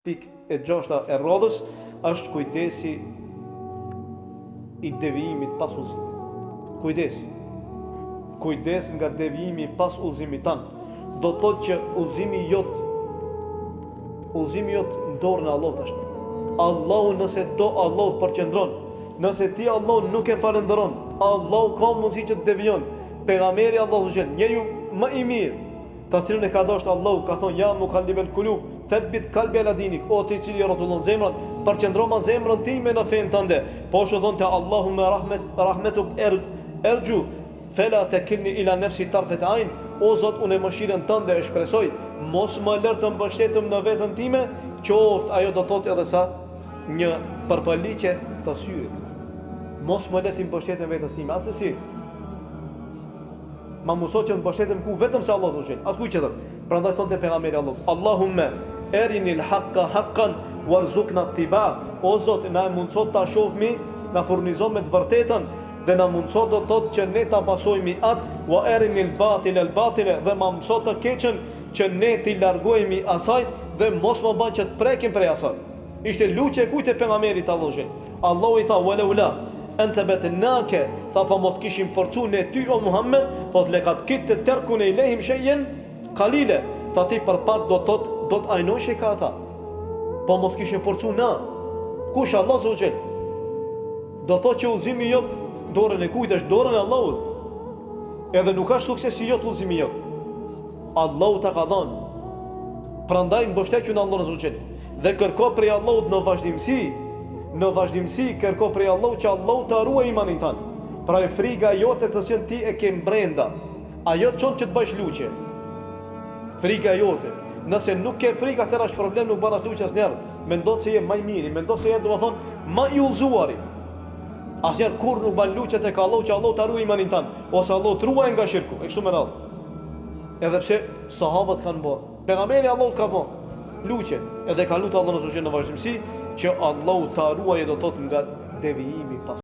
Pikë e gjashta e radhës është kujdesi I devijimit pas udhëzimit. Kujdes nga devijimi pas udhëzimit tan. Do të thotë që udhëzimi jot në dorën e Allahut është. Allahu nëse do, Allahu përqendron. Nëse ti Allahun nuk e falenderon, Allahu ka mundësi që të devijon. Pejgamberi Allahu xhel, njeriu më I mirë, ta cilën e ka dashur Allahu, ka thonë ja mukallibel kulub, thabbit qalbi ala dinik, o ti I cili rrotullon zemrën, përqendro ma zemrën time në fen tënde. Po ashtu thonte Allahumma rahmetuk erju fela takilni ila nafsi tarfat ain, o Zot unë mëshirën tënde e shpresoj, mos më lër të mbështetem në veten time, qoftë ajo do thotë edhe sa një përpaliqje të syrit. Mos më le të mbështetem vetes time, asesi. Ma mëso që të mbështetem ku vetëm se Allah thoshën. As kujt tjetër. Prandaj thonte pejgamberi Allah, Allahumma arini al-haqqa haqqan warzuqna ittiba. O Zot, na mundso ta shohmi, na furnizo me të vërtetën dhe na mundso do thotë që ne ta pasojmë atë wa arini al-batila dhe ma mëso të keqen që ne t'i largojmë asaj dhe mos më bën që të prekim prej asaj. Ishte lutje kujt e pejgamberit Allahut. Allahu I tha walaula anthabatnaka, tha pa mos kishim forcu ne ty o Muhammed, po të lekat kitë të terkun e lehim shay'an qalila, tha ti për pak do të ajnosh ka ata. Po mos kishim forcu na. Kush Allah zogjel? Do thotë që udhëzimi jot dorën e kujt është dorën e Allahut. Edhe nuk ka suksesi jot udhëzimi jot. Allahu ta ka dhënë. Prandaj mbështetju në Allahun zogjel dhe kërko prej Allahut në vazhdimsi kërko prej Allahut që Allahu ta ruaj imanin tan. Pra e friga jote të cilën ti e ke brenda, ajo çon që të bësh luçje. Friga jote. Nëse nuk ke frikë, atëherë është problem, nuk bën as luçje asnjëherë. Mendo se je më I miri, mendo se je domethën më I udhëzuari. Asnjëherë kur nuk bën luçje tek Allahu që Allahu ta ruaj imanin tan, ose Allahu të ruaj nga shirku. E kështu me radhë. Edhe pse sahabët kanë bërë, pejgamberi Allahut ka bërë luçje, edhe ka lutur Allahun në vazhdimsi që Allahu ta ruajë do thotë nga devijimi pas